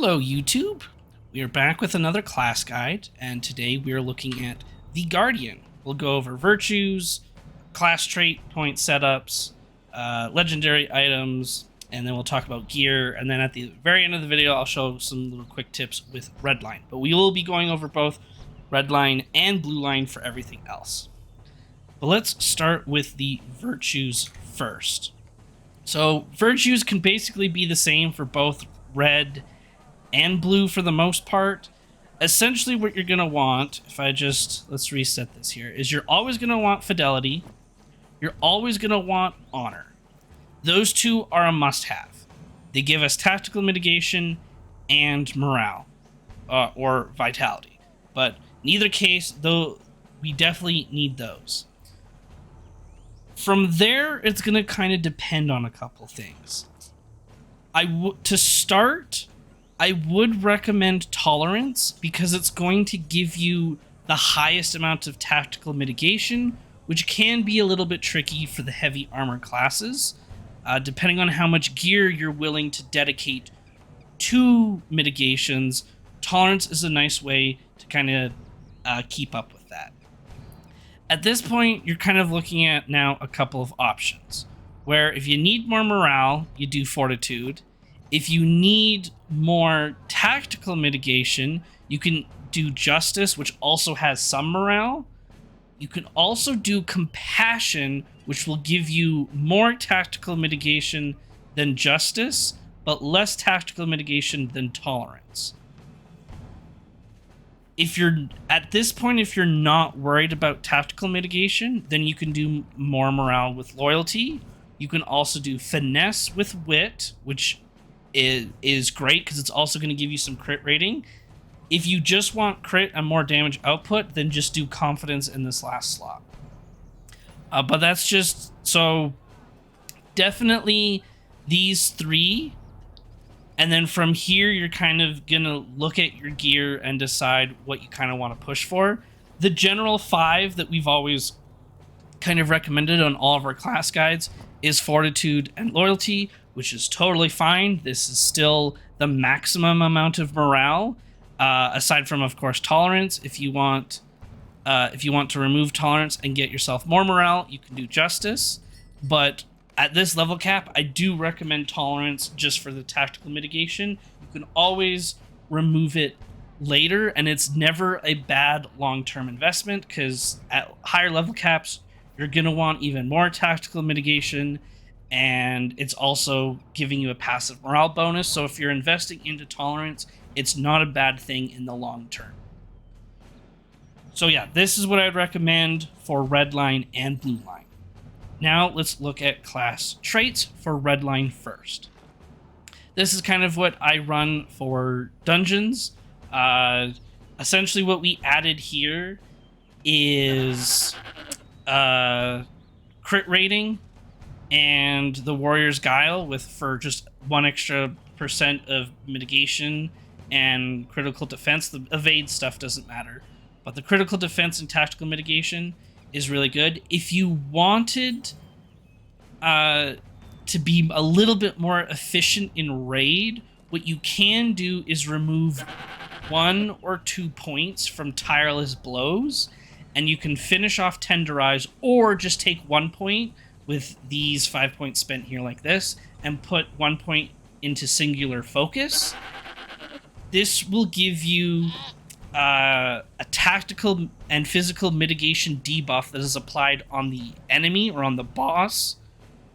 Hello YouTube! We are back with another class guide, and today we are looking at the Guardian. We'll go over virtues, class trait point setups, legendary items, and then we'll talk about gear, and then at the very end of the video I'll show some little quick tips with Redline. But we will be going over both Redline and Blue Line for everything else. But let's start with the virtues first. So virtues can basically be the same for both red and blue for the most part. Essentially what you're going to want, let's reset this here, is you're always going to want fidelity. You're always going to want honor. Those two are a must-have. They give us tactical mitigation and morale, or vitality. But in either case, though, we definitely need those. From there, it's going to kind of depend on a couple things. To start, I would recommend tolerance because it's going to give you the highest amount of tactical mitigation, which can be a little bit tricky for the heavy armor classes. Depending on how much gear you're willing to dedicate to mitigations, tolerance is a nice way to kind of keep up with that. At this point, you're kind of looking at now a couple of options, where if you need more morale, you do fortitude. If you need more tactical mitigation, you can do justice, which also has some morale. You can also do compassion, which will give you more tactical mitigation than justice, but less tactical mitigation than tolerance. If you're at this point, if you're not worried about tactical mitigation, then you can do more morale with loyalty. You can also do finesse with wit, which is great because it's also going to give you some crit rating. If you just want crit and more damage output, then just do confidence in this last slot. But that's just, so definitely these three. And then from here, you're kind of going to look at your gear and decide what you kind of want to push for. The general 5 that we've always kind of recommended on all of our class guides is fortitude and loyalty, which is totally fine. This is still the maximum amount of morale, aside from, of course, tolerance. If you want to remove tolerance and get yourself more morale, you can do justice. But at this level cap, I do recommend tolerance just for the tactical mitigation. You can always remove it later, and it's never a bad long-term investment, because at higher level caps, you're going to want even more tactical mitigation, and it's also giving you a passive morale bonus. So if you're investing into tolerance, it's not a bad thing in the long term. So yeah, this is what I'd recommend for red line and blue line. Now let's look at class traits for red line first. This is kind of what I run for dungeons. Essentially what we added here is crit rating and the Warrior's Guile for just 1 extra % of mitigation and critical defense. The evade stuff doesn't matter, but the critical defense and tactical mitigation is really good. If you wanted to be a little bit more efficient in raid, what you can do is remove 1 or 2 points from tireless blows, and you can finish off tenderize, or just take 1 point with these 5 points spent here like this, and put 1 point into singular focus. This will give you a tactical and physical mitigation debuff that is applied on the enemy or on the boss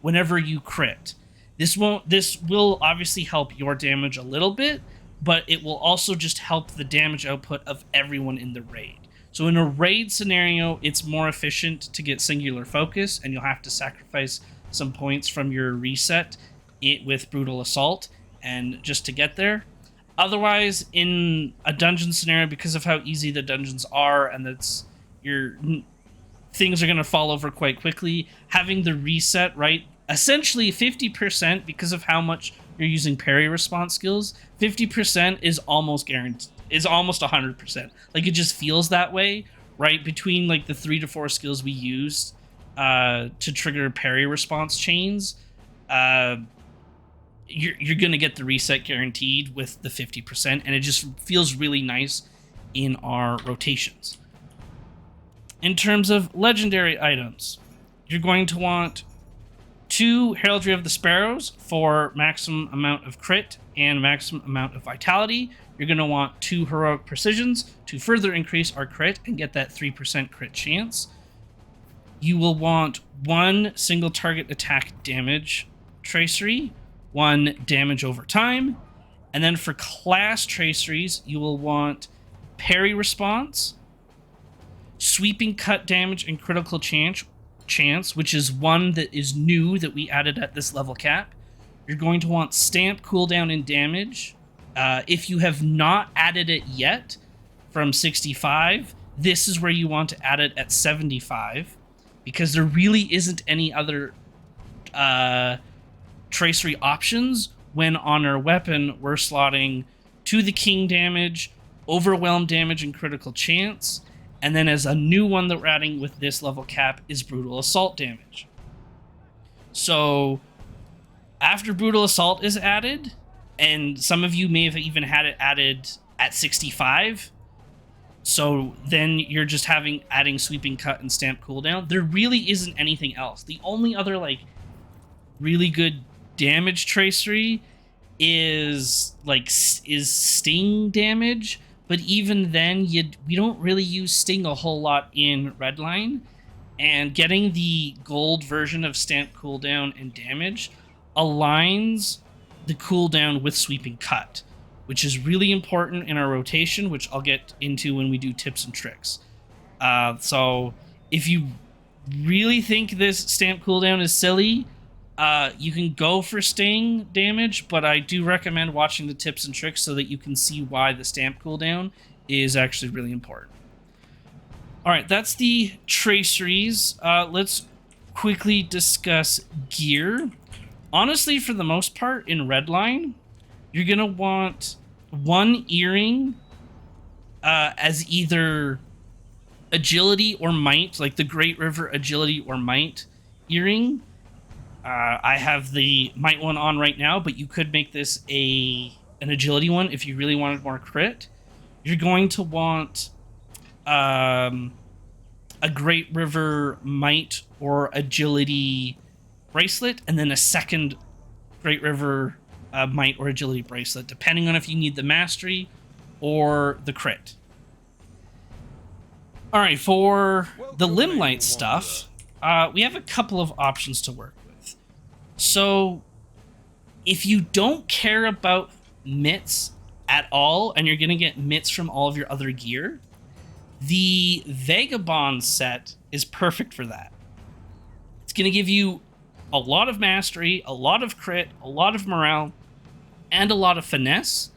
whenever you crit. This will obviously help your damage a little bit, but it will also just help the damage output of everyone in the raid. So in a raid scenario, it's more efficient to get singular focus, and you'll have to sacrifice some points from your reset with brutal assault and just to get there. Otherwise, in a dungeon scenario, because of how easy the dungeons are, and things are going to fall over quite quickly, having the reset, right, essentially 50%, because of how much you're using parry response skills, 50% is almost guaranteed, is almost 100%. Like, it just feels that way, right? Between like the 3 to 4 skills we used to trigger parry response chains, you're gonna get the reset guaranteed with the 50%, and it just feels really nice in our rotations. In terms of legendary items, you're going to want 2 Heraldry of the Sparrows for maximum amount of crit and maximum amount of vitality. You're going to want 2 Heroic Precisions to further increase our crit and get that 3% crit chance. You will want 1 single target attack damage tracery, 1 damage over time, and then for class traceries, you will want parry response, sweeping cut damage, and critical chance, which is one that is new that we added at this level cap. You're going to want stamp cooldown and damage. If you have not added it yet from 65, this is where you want to add it at 75, because there really isn't any other tracery options when on our weapon we're slotting to the king damage, overwhelm damage, and critical chance. And then as a new one that we're adding with this level cap is brutal assault damage. So after brutal assault is added, and some of you may have even had it added at 65, so then you're just adding sweeping cut and stamp cooldown. There really isn't anything else. The only other like really good damage tracery is sting damage, but even then we don't really use sting a whole lot in Redline, and getting the gold version of stamp cooldown and damage aligns the cooldown with sweeping cut, which is really important in our rotation, which I'll get into when we do tips and tricks. So if you really think this stamp cooldown is silly, you can go for sting damage, but I do recommend watching the tips and tricks so that you can see why the stamp cooldown is actually really important. All right, that's the traceries. Let's quickly discuss gear. Honestly, for the most part, in Redline, you're going to want 1 earring as either agility or might, like the Great River agility or might earring. I have the might one on right now, but you could make this an agility one if you really wanted more crit. You're going to want a Great River might or agility bracelet, and then a second Great River might or agility bracelet, depending on if you need the mastery or the crit. All right, for the limelight stuff, we have a couple of options to work with. So if you don't care about mitts at all, and you're going to get mitts from all of your other gear, the Vagabond set is perfect for that. It's going to give you a lot of mastery, a lot of crit, a lot of morale, and a lot of finesse.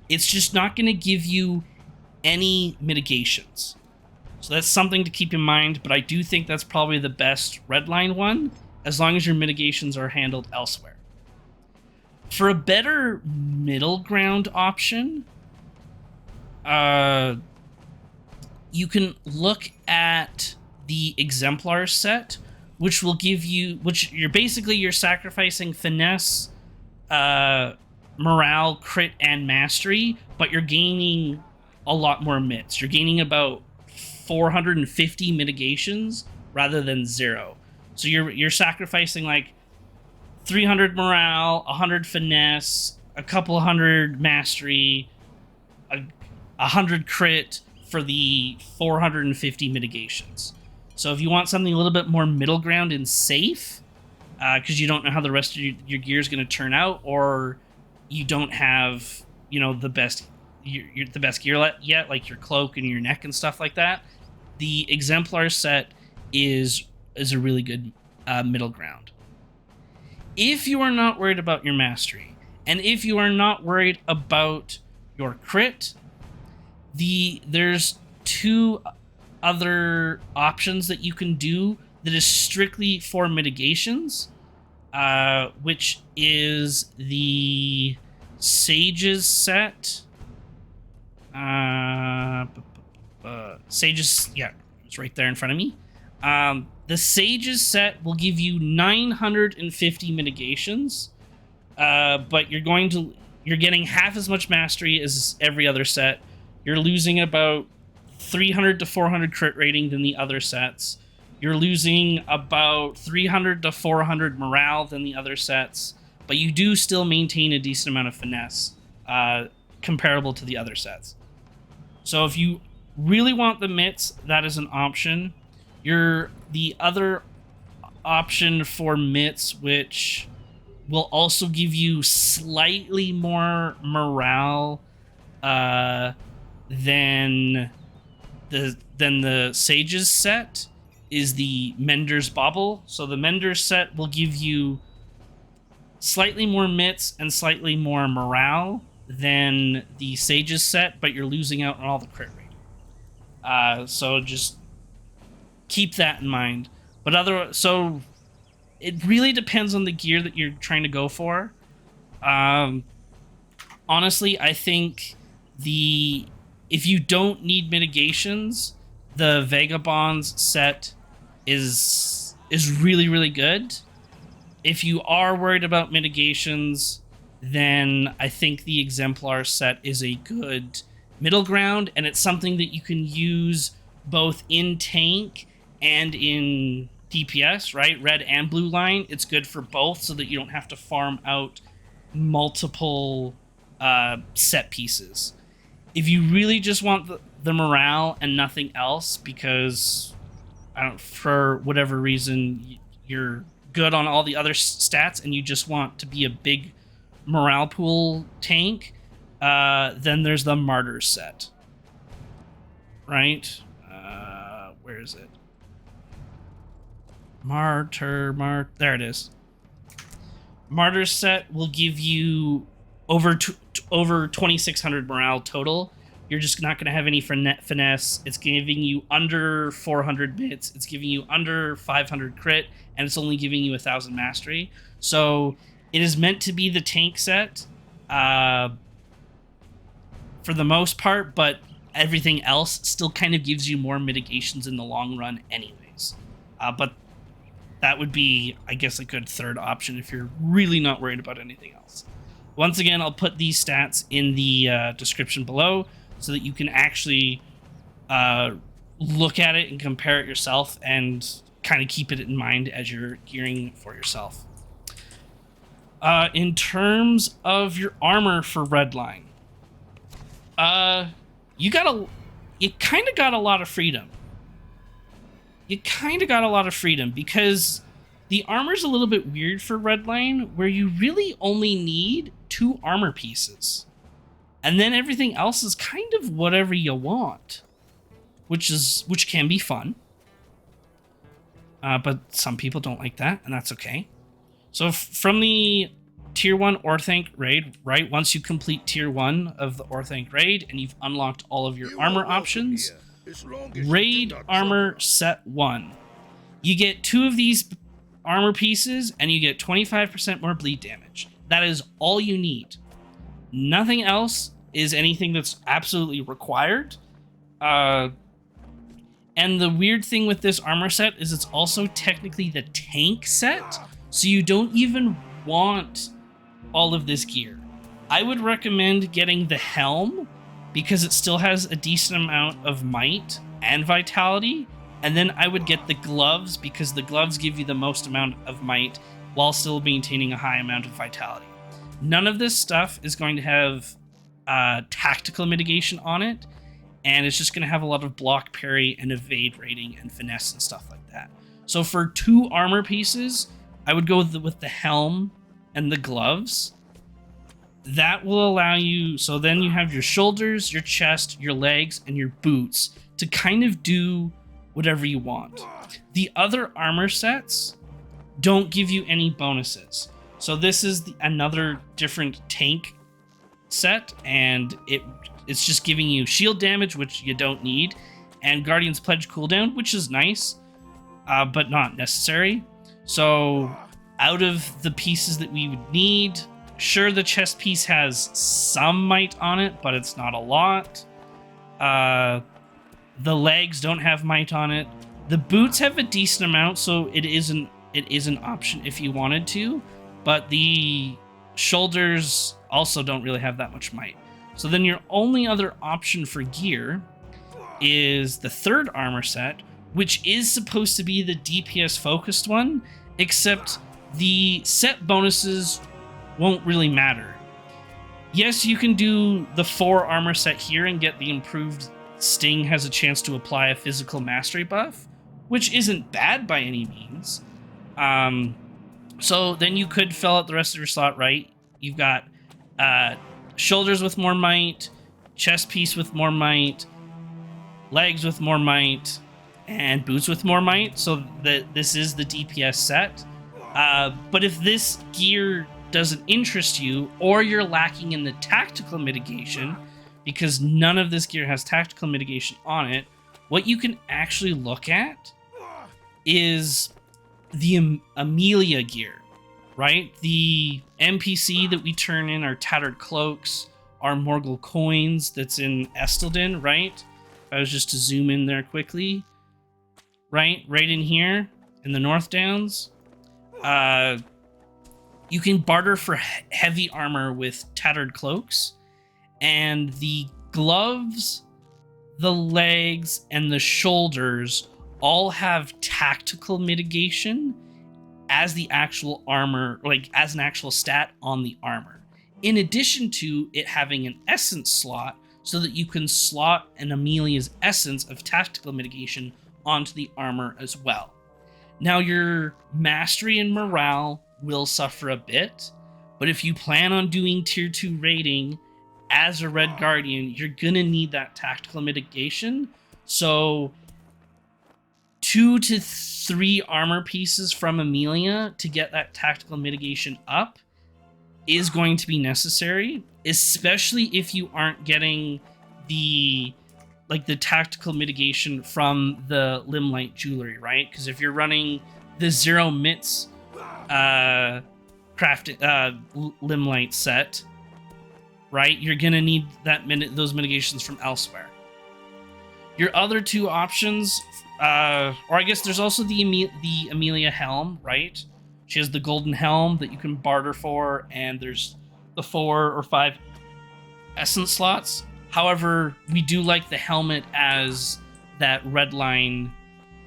It's just not going to give you any mitigations. So that's something to keep in mind, but I do think that's probably the best Redline one, as long as your mitigations are handled elsewhere. For a better middle ground option, you can look at the Exemplar set, which will give you, you're sacrificing finesse, morale, crit, and mastery, but you're gaining a lot more mitts. You're gaining about 450 mitigations rather than 0. So you're sacrificing like 300 morale, 100 finesse, a couple hundred mastery, 100 crit for the 450 mitigations. So if you want something a little bit more middle ground and safe, because you don't know how the rest of your gear is going to turn out, or you don't have, the best gear yet, like your cloak and your neck and stuff like that, the Exemplar set is a really good middle ground. If you are not worried about your mastery, and if you are not worried about your crit, there's 2 other options that you can do that is strictly for mitigations, which is the Sages set. Sages, yeah, it's right there in front of me. The Sages set will give you 950 mitigations, but you're getting half as much mastery as every other set. You're losing about 300 to 400 crit rating than the other sets. You're losing about 300 to 400 morale than the other sets, but you do still maintain a decent amount of finesse, comparable to the other sets. So if you really want the mitts, that is an option. The other option for mitts, which will also give you slightly more morale than the Sage's set, is the Mender's Bauble. So the Mender's set will give you slightly more mitts and slightly more morale than the Sage's set, but you're losing out on all the crit rate. So just keep that in mind. But so it really depends on the gear that you're trying to go for. Honestly, I think if you don't need mitigations, the Vagabonds set is really, really good. If you are worried about mitigations, then I think the Exemplar set is a good middle ground, and it's something that you can use both in tank and in DPS, right? Red and blue line. It's good for both so that you don't have to farm out multiple set pieces. If you really just want the morale and nothing else, because for whatever reason you're good on all the other stats and you just want to be a big morale pool tank, then there's the Martyrs set, right? Where is it? There it is. Martyrs set will give you over 2,600 morale total. You're just not going to have any finesse. It's giving you under 400 bits. It's giving you under 500 crit, and it's only giving you 1,000 mastery. So it is meant to be the tank set for the most part, but everything else still kind of gives you more mitigations in the long run anyways. But that would be, I guess, a good third option if you're really not worried about anything else. Once again, I'll put these stats in the description below so that you can actually look at it and compare it yourself and kind of keep it in mind as you're gearing for yourself. In terms of your armor for Redline, you kind of got a lot of freedom. Because the armor's a little bit weird for Redline, where you really only need 2 armor pieces. And then everything else is kind of whatever you want, which can be fun. But some people don't like that, and that's okay. So from the Tier 1 Orthanc raid, right, once you complete Tier 1 of the Orthanc raid and you've unlocked all of your armor options, raid armor set 1. You get 2 of these armor pieces and you get 25% more bleed damage. That is all you need. Nothing else is anything that's absolutely required. And the weird thing with this armor set is it's also technically the tank set, so you don't even want all of this gear. I would recommend getting the helm because it still has a decent amount of might and vitality, and then I would get the gloves because the gloves give you the most amount of might while still maintaining a high amount of vitality. None of this stuff is going to have tactical mitigation on it, and it's just going to have a lot of block, parry, and evade rating and finesse and stuff like that. So for 2 armor pieces, I would go with the helm and the gloves. That will allow you, so then you have your shoulders, your chest, your legs, and your boots to kind of do whatever you want. The other armor sets don't give you any bonuses. So this is another different tank set, and it's just giving you shield damage, which you don't need, and Guardian's Pledge cooldown, which is nice, but not necessary. So out of the pieces that we would need, sure, the chest piece has some might on it, but it's not a lot. The legs don't have might on it. The boots have a decent amount, so it is an option if you wanted to. But the Shoulders also don't really have that much might. So then your only other option for gear is the third armor set, which is supposed to be the DPS focused one, except the set bonuses won't really matter. Yes, you can do the 4 armor set here and get the improved Sting has a chance to apply a physical mastery buff, which isn't bad by any means. So then you could fill out the rest of your slot, right? You've got shoulders with more might, chest piece with more might, legs with more might, and boots with more might. So this is the DPS set. But if this gear doesn't interest you, or you're lacking in the tactical mitigation, because none of this gear has tactical mitigation on it, what you can actually look at is the Amelia gear, right? The NPC that we turn in our Tattered Cloaks, our Morgul coins that's in Estelden, right? If I was just to zoom in there quickly, right in here in the North Downs, you can barter for heavy armor with Tattered Cloaks, and the gloves, the legs, and the shoulders all have tactical mitigation as the actual armor, like as an actual stat on the armor. In addition to it having an essence slot so that you can slot an Amelia's essence of tactical mitigation onto the armor as well. Now your mastery and morale will suffer a bit, but if you plan on doing tier 2 raiding as a Red Guardian, you're gonna need that tactical mitigation. So 2 to 3 armor pieces from Amelia to get that tactical mitigation up is going to be necessary, especially if you aren't getting the tactical mitigation from the Limelight jewelry, right? Because if you're running the Zero Mitts crafted Limelight set, right, you're gonna need those mitigations from elsewhere. Your other 2 options, or I guess there's also the Amelia helm, right? She has the golden helm that you can barter for, and there's the 4 or 5 essence slots. However, we do like the helmet as that red line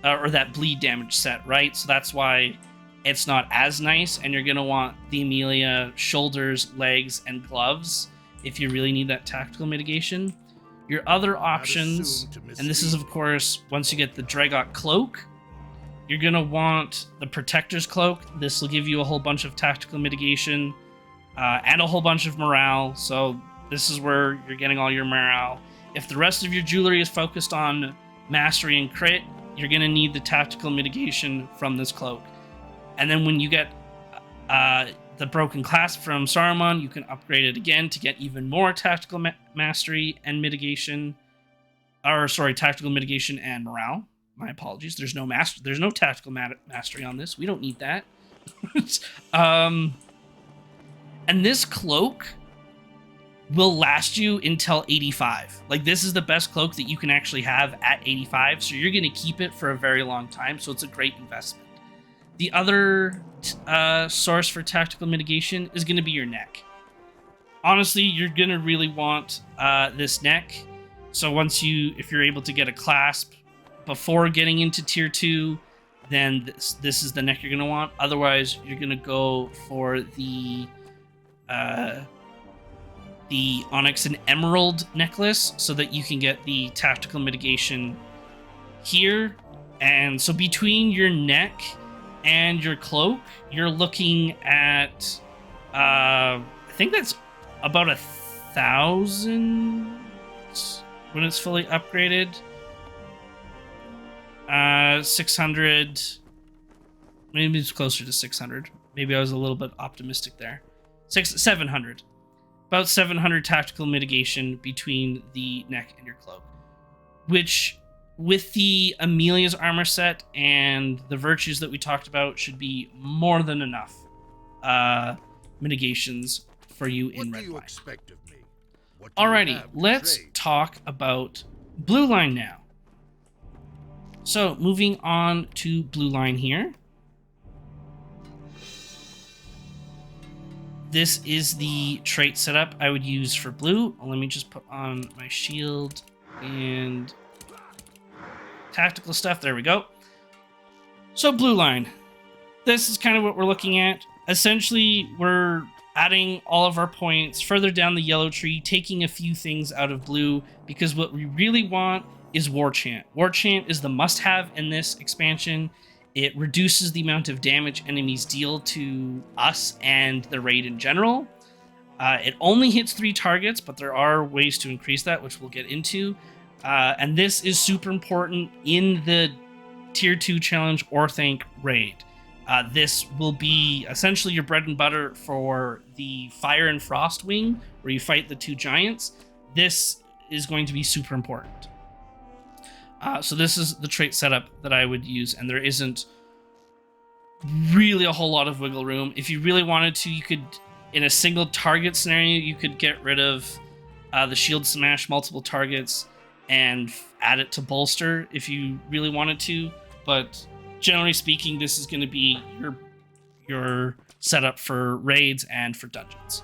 or that bleed damage set, right? So that's why it's not as nice, and you're gonna want the Amelia shoulders, legs, and gloves if you really need that tactical mitigation. Your other options, and this is of course once you get the Dragot cloak, you're gonna want the Protector's cloak. This will give you a whole bunch of tactical mitigation and a whole bunch of morale. So this is where you're getting all your morale. If the rest of your jewelry is focused on mastery and crit, you're gonna need the tactical mitigation from this cloak. And then when you get the broken clasp from Saruman, you can upgrade it again to get even more tactical mastery and mitigation. Or sorry, tactical mitigation and morale. My apologies. There's no tactical mastery on this. We don't need that. And this cloak will last you until 85. Like, this is the best cloak that you can actually have at 85, so you're going to keep it for a very long time, so it's a great investment. The other source for tactical mitigation is going to be your neck. Honestly, you're going to really want this neck. So if you're able to get a clasp before getting into tier 2, then this is the neck you're going to want. Otherwise, you're going to go for the Onyx and Emerald necklace so that you can get the tactical mitigation here. And so between your neck and your cloak, you're looking at I think that's about 1,000 when it's fully upgraded. 600, maybe it's closer to 600. Maybe I was a little bit optimistic there. 700, about 700 tactical mitigation between the neck and your cloak, which with the Amelia's armor set and the virtues that we talked about should be more than enough mitigations for you in Red Line. Alrighty, let's talk about Blue Line now. So moving on to Blue Line here. This is the trait setup I would use for blue. Let me just put on my shield and tactical stuff. There we go. So blue line. This is kind of what we're looking at. Essentially, we're adding all of our points further down the yellow tree, taking a few things out of blue, because what we really want is War Chant. War Chant is the must-have in this expansion. It reduces the amount of damage enemies deal to us and the raid in general. It only hits 3 targets, but there are ways to increase that, which we'll get into. And this is super important in the Tier 2 Challenge Orthanc raid. This will be essentially your bread and butter for the Fire and Frost wing, where you fight the 2 giants. This is going to be super important. So this is the trait setup that I would use, and there isn't really a whole lot of wiggle room. If you really wanted to, you could, in a single target scenario, you could get rid of the shield smash multiple targets and add it to bolster if you really wanted to, but generally speaking, this is going to be your setup for raids and for dungeons.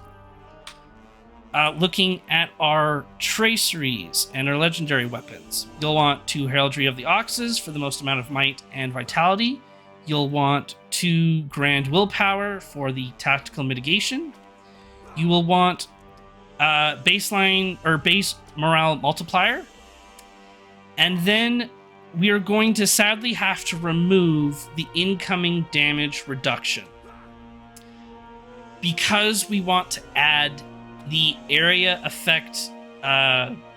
Looking at our traceries and our legendary weapons, you'll want 2 Heraldry of the Oxes for the most amount of might and vitality. You'll want 2 Grand Willpower for the tactical mitigation. You will want baseline or base morale multiplier. And then we are going to sadly have to remove the incoming damage reduction, because we want to add the area effect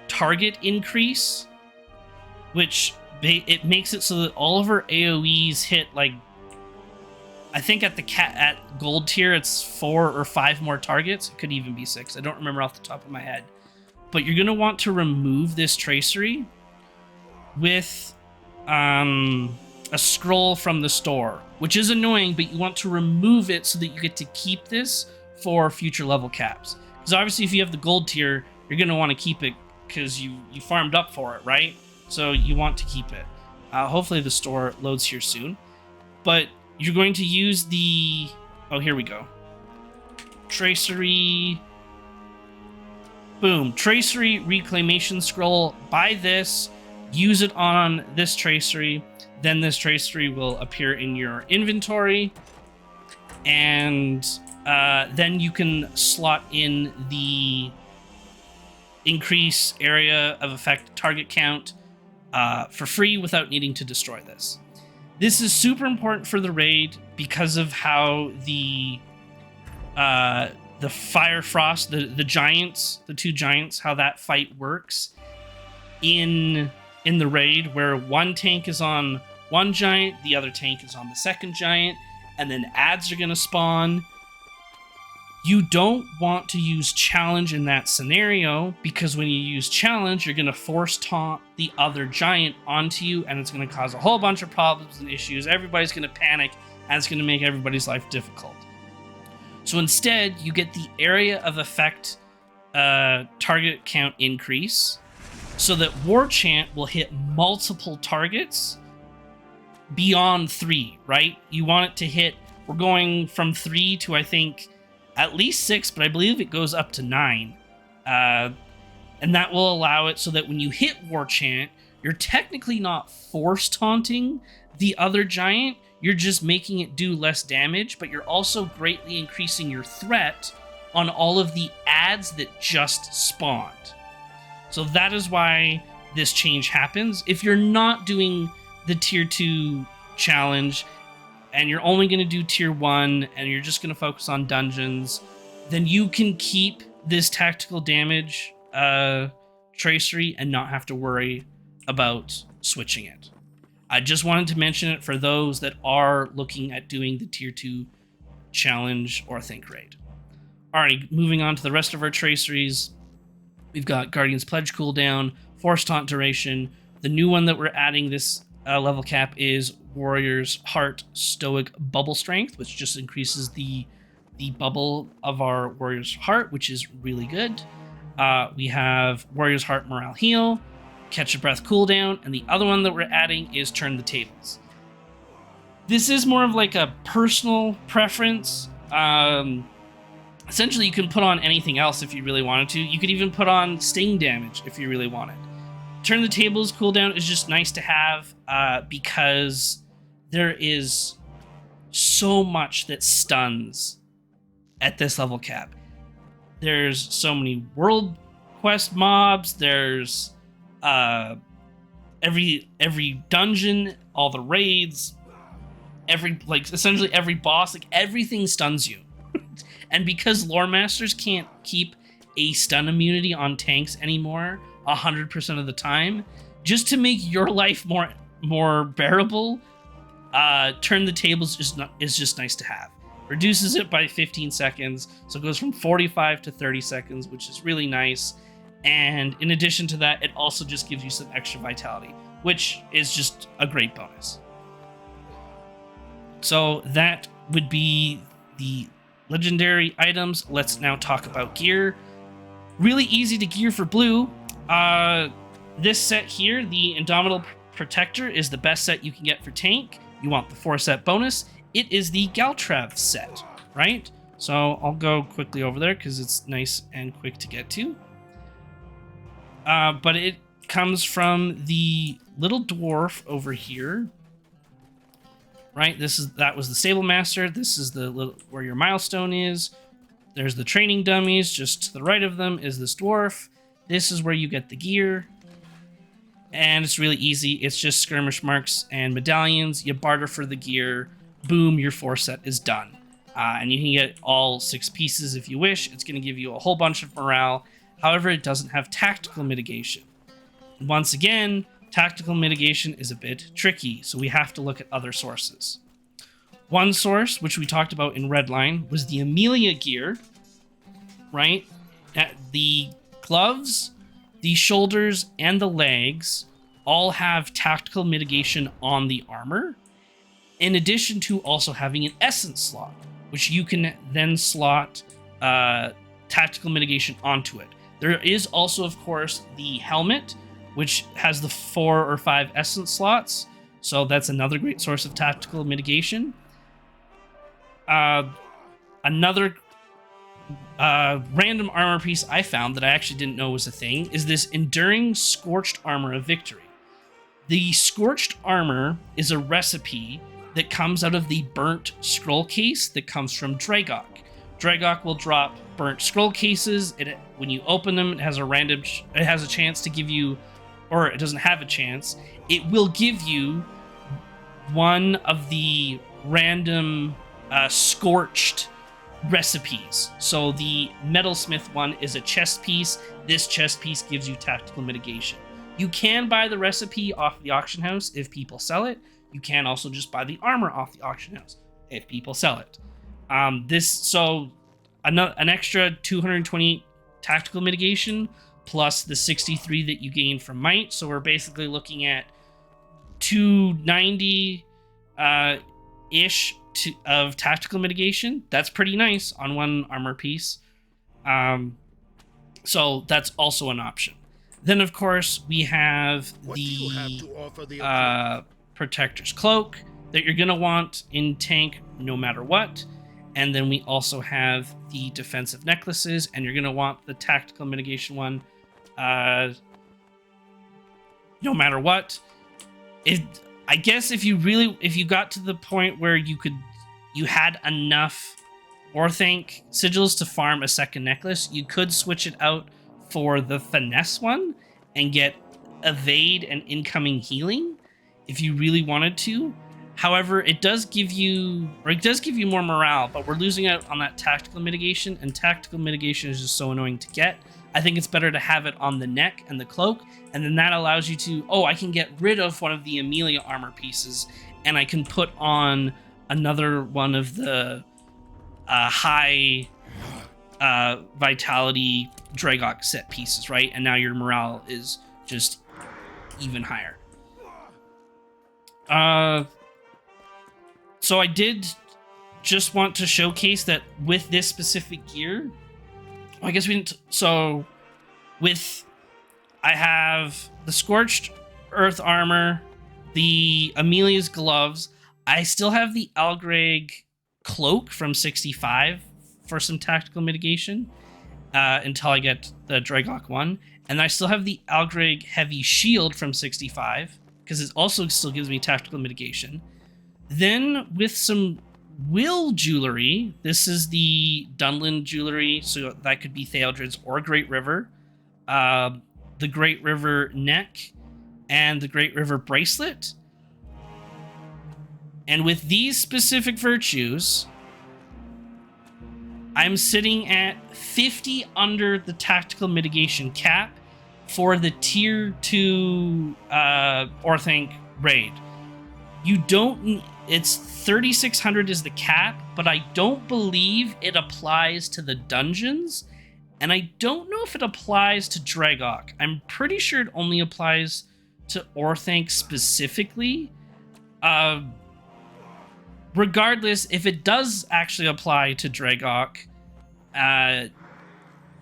target increase, which it makes it so that all of our AoEs hit, like, I think at gold tier it's 4 or 5 more targets. It could even be 6. I don't remember off the top of my head. But you're going to want to remove this tracery with a scroll from the store, which is annoying, but you want to remove it so that you get to keep this for future level caps. Because obviously if you have the gold tier, you're going to want to keep it because you farmed up for it, right? So you want to keep it. Hopefully the store loads here soon. But you're going to use the... Oh, here we go. Tracery... Boom. Tracery Reclamation Scroll. Buy this. Use it on this tracery. Then this tracery will appear in your inventory. And then you can slot in the increase area of effect target count for free without needing to destroy this. This is super important for the raid because of how the Fire Frost, the giants, the 2 giants, how that fight works in the raid, where one tank is on one giant, the other tank is on the second giant, and then adds are going to spawn. You don't want to use challenge in that scenario, because when you use challenge, you're going to force taunt the other giant onto you, and it's going to cause a whole bunch of problems and issues. Everybody's going to panic, and it's going to make everybody's life difficult. So instead, you get the area of effect target count increase, so that War Chant will hit multiple targets beyond 3, right? You want it to hit, we're going from 3 to, I think, at least 6, but I believe it goes up to 9. And that will allow it so that when you hit War Chant, you're technically not force taunting the other giant, you're just making it do less damage, but you're also greatly increasing your threat on all of the adds that just spawned. So that is why this change happens. If you're not doing the tier 2 challenge and you're only going to do tier 1 and you're just going to focus on dungeons, then you can keep this tactical damage tracery and not have to worry about switching it. I just wanted to mention it for those that are looking at doing the tier 2 challenge or think raid. Alright, moving on to the rest of our traceries. We've got Guardian's Pledge cooldown, Force Taunt duration. The new one that we're adding this level cap is Warrior's Heart Stoic Bubble Strength, which just increases the bubble of our Warrior's Heart, which is really good. We have Warrior's Heart Morale Heal, Catch a Breath cooldown, and the other one that we're adding is Turn the Tables. This is more of like a personal preference. essentially you can put on anything else if you really wanted to. You could even put on sting damage if you really wanted. Turn the tables cooldown is just nice to have because there is so much that stuns at this level cap. There's so many world quest mobs. There's every dungeon, all the raids, essentially every boss, everything stuns you. And because lore masters can't keep a stun immunity on tanks anymore 100% of the time, just to make your life more bearable, turn the tables is just nice to have. Reduces it by 15 seconds, so it goes from 45 to 30 seconds, which is really nice. And in addition to that, it also just gives you some extra vitality, which is just a great bonus. So that would be the legendary items. Let's now talk about gear. Really easy to gear for blue. This set here, the Indomitable Protector, is the best set you can get for tank. You want the 4-set bonus. It is the Galtrav set, right? So I'll go quickly over there because it's nice and quick to get to. But it comes from the little dwarf over here, right? That was the Stable Master. This is where your milestone is. There's the training dummies. Just to the right of them is this dwarf. This is where you get the gear. And it's really easy. It's just skirmish marks and medallions. You barter for the gear. Boom, your 4-set is done. And you can get all 6 pieces if you wish. It's going to give you a whole bunch of morale. However, it doesn't have tactical mitigation. Once again, tactical mitigation is a bit tricky, so we have to look at other sources. One source, which we talked about in Redline, was the Amelia gear, right? The gloves, the shoulders, and the legs all have tactical mitigation on the armor, in addition to also having an essence slot, which you can then slot tactical mitigation onto it. There is also, of course, the helmet, which has the 4 or 5 essence slots, so that's another great source of tactical mitigation. Another random armor piece I found that I actually didn't know was a thing is this Enduring Scorched Armor of Victory. The Scorched Armor is a recipe that comes out of the burnt scroll case that comes from Dragok. Dragok will drop burnt scroll cases. When you open them, it has a chance to give you, or it doesn't have a chance. It will give you one of the random scorched recipes. So the Metalsmith one is a chest piece. This chest piece gives you tactical mitigation. You can buy the recipe off the auction house if people sell it. You can also just buy the armor off the auction house if people sell it. An extra 220 tactical mitigation plus the 63 that you gain from might. So we're basically looking at 290 ish of tactical mitigation. That's pretty nice on one armor piece. So that's also an option. Then of course we have the Protector's Cloak that you're gonna want in tank no matter what. And then we also have the defensive necklaces, and you're gonna want the tactical mitigation one no matter what. I guess if you got to the point where you had enough Orthanc sigils to farm a second necklace, you could switch it out for the finesse one and get evade and incoming healing if you really wanted to. However, it does give you more morale, but we're losing out on that tactical mitigation, and tactical mitigation is just so annoying to get. I think it's better to have it on the neck and the cloak, and then that allows you to, I can get rid of one of the Amelia armor pieces, and I can put on another one of the high vitality Dragok set pieces, right? And now your morale is just even higher. So I did just want to showcase that with this specific gear, I guess we didn't. So I have the Scorched Earth armor, the Amelia's gloves. I still have the Algreg cloak from 65 for some tactical mitigation until I get the Dragok one. And I still have the Algreg Heavy Shield from 65, because it also still gives me tactical mitigation. Then with some Will jewelry, this is the Dunlin jewelry, so that could be Theodred's or Great River. The Great River neck and the Great River bracelet. And with these specific virtues, I'm sitting at 50 under the tactical mitigation cap for the tier 2 Orthanc raid. You don't... It's 3,600 is the cap, but I don't believe it applies to the dungeons, and I don't know if it applies to Dragok. I'm pretty sure it only applies to Orthanc specifically. Regardless, if it does actually apply to Dragok,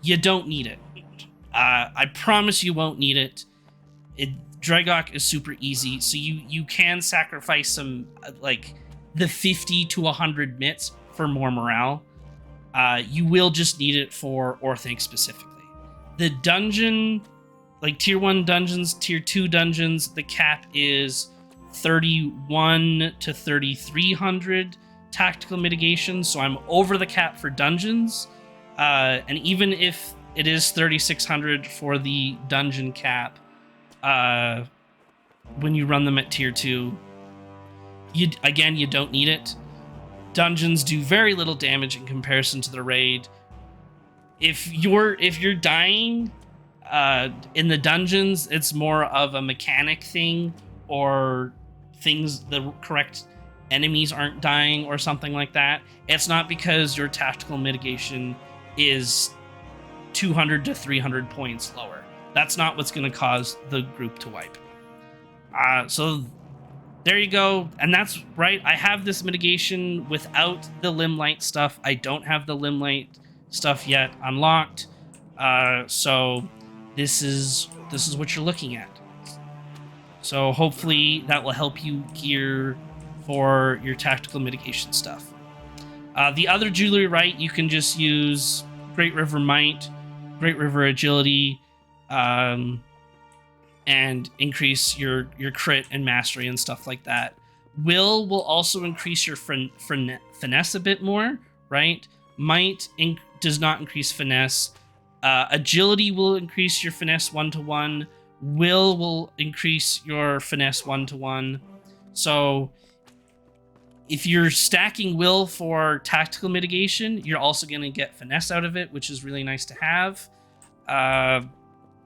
you don't need it. I promise you won't need it. Dragok is super easy, so you can sacrifice some, like, the 50 to 100 mits for more morale. You will just need it for Orthanc specifically. The dungeon, like tier 1 dungeons, tier 2 dungeons, the cap is 31 to 3,300 tactical mitigation, so I'm over the cap for dungeons. And even if it is 3,600 for the dungeon cap, when you run them at tier 2, you don't need it. Dungeons do very little damage in comparison to the raid. If you're dying in the dungeons, it's more of a mechanic thing, or the correct enemies aren't dying or something like that. It's not because your tactical mitigation is 200 to 300 points lower. That's not what's going to cause the group to wipe. So there you go. And that's right. I have this mitigation without the Limelight stuff. I don't have the Limelight stuff yet unlocked. So this is what you're looking at. So hopefully that will help you gear for your tactical mitigation stuff. The other jewelry, right, you can just use Great River Might, Great River Agility, and increase your crit and mastery and stuff like that. Will also increase your finesse a bit more, right? Might does not increase finesse. Agility will increase your finesse 1-to-1. Will increase your finesse 1-to-1. So if you're stacking Will for tactical mitigation, you're also going to get finesse out of it, which is really nice to have.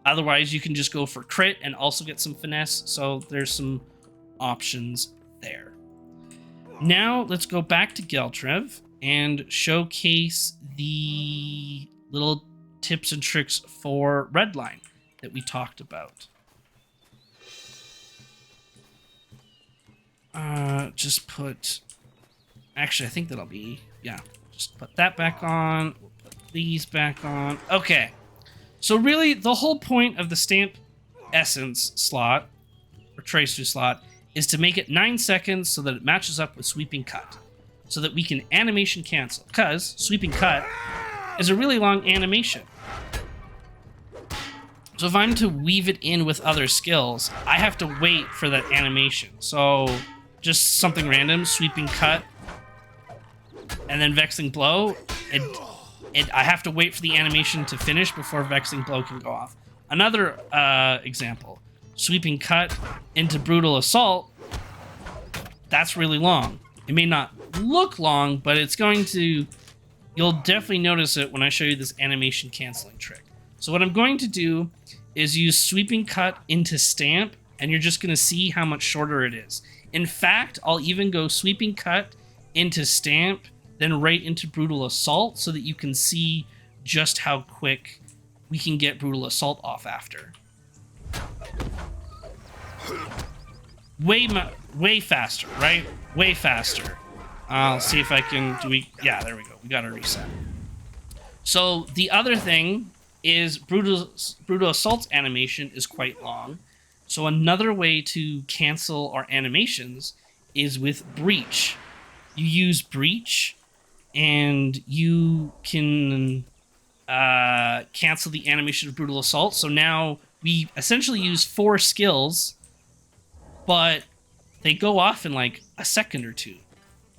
Otherwise, you can just go for crit and also get some finesse. So there's some options there. Now let's go back to Geltrev and showcase the little tips and tricks for Redline that we talked about. Just put... Actually, I think that'll be... Yeah, just put that back on. We'll put these back on. Okay. So really, the whole point of the Stamp Essence slot, or Tracer slot, is to make it 9 seconds so that it matches up with Sweeping Cut. So that we can animation cancel. Because Sweeping Cut is a really long animation. So if I'm to weave it in with other skills, I have to wait for that animation. So just something random, Sweeping Cut, and then Vexing Blow. I have to wait for the animation to finish before Vexing Blow can go off. Another example, Sweeping Cut into Brutal Assault. That's really long. It may not look long, but it's going to... You'll definitely notice it when I show you this animation canceling trick. So what I'm going to do is use Sweeping Cut into Stamp, and you're just going to see how much shorter it is. In fact, I'll even go Sweeping Cut into Stamp, then right into Brutal Assault, so that you can see just how quick we can get Brutal Assault off after. Way faster, right? Way faster. I'll see if I can... Yeah, there we go. We got a reset. So the other thing is Brutal Assault's animation is quite long. So another way to cancel our animations is with Breach. You use Breach, and you can cancel the animation of Brutal Assault. So now we essentially use 4 skills, but they go off in like a second or two.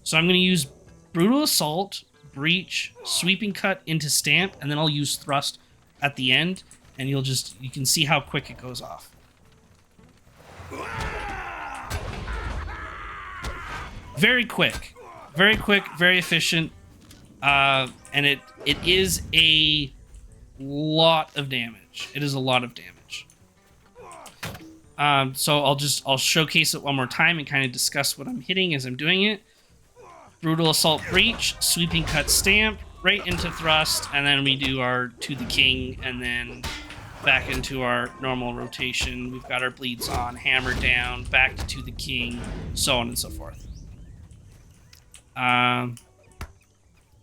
So I'm going to use Brutal Assault, Breach, Sweeping Cut into Stamp, and then I'll use Thrust at the end, and you can see how quick it goes off. Very quick, very efficient, and it is a lot of damage. It is a lot of damage. So I'll showcase it one more time and kind of discuss what I'm hitting as I'm doing it. Brutal Assault, Breach, Sweeping Cut, Stamp, right into Thrust, and then we do our To the King, and then back into our normal rotation. We've got our bleeds on, Hammer down, back to the King, so on and so forth. But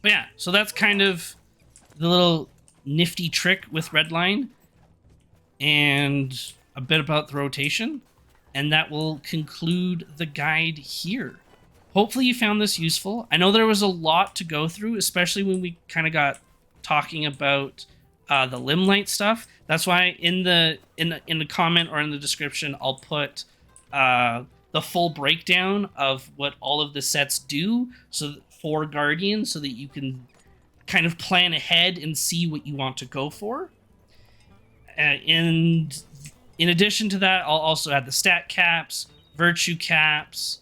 yeah, so that's kind of the little nifty trick with Redline, and a bit about the rotation, and that will conclude the guide here. Hopefully you found this useful. I know there was a lot to go through, especially when we kind of got talking about the Limelight stuff. That's why in the comment or in the description, I'll put the full breakdown of what all of the sets do, so for Guardian, so that you can kind of plan ahead and see what you want to go for. And in addition to that, I'll also add the stat caps, virtue caps,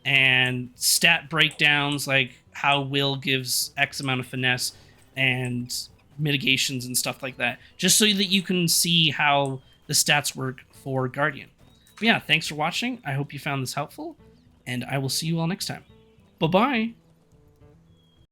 and stat breakdowns, like how Will gives X amount of finesse and mitigations and stuff like that, just so that you can see how the stats work for Guardian. But yeah, thanks for watching. I hope you found this helpful, and I will see you all next time. Bye-bye.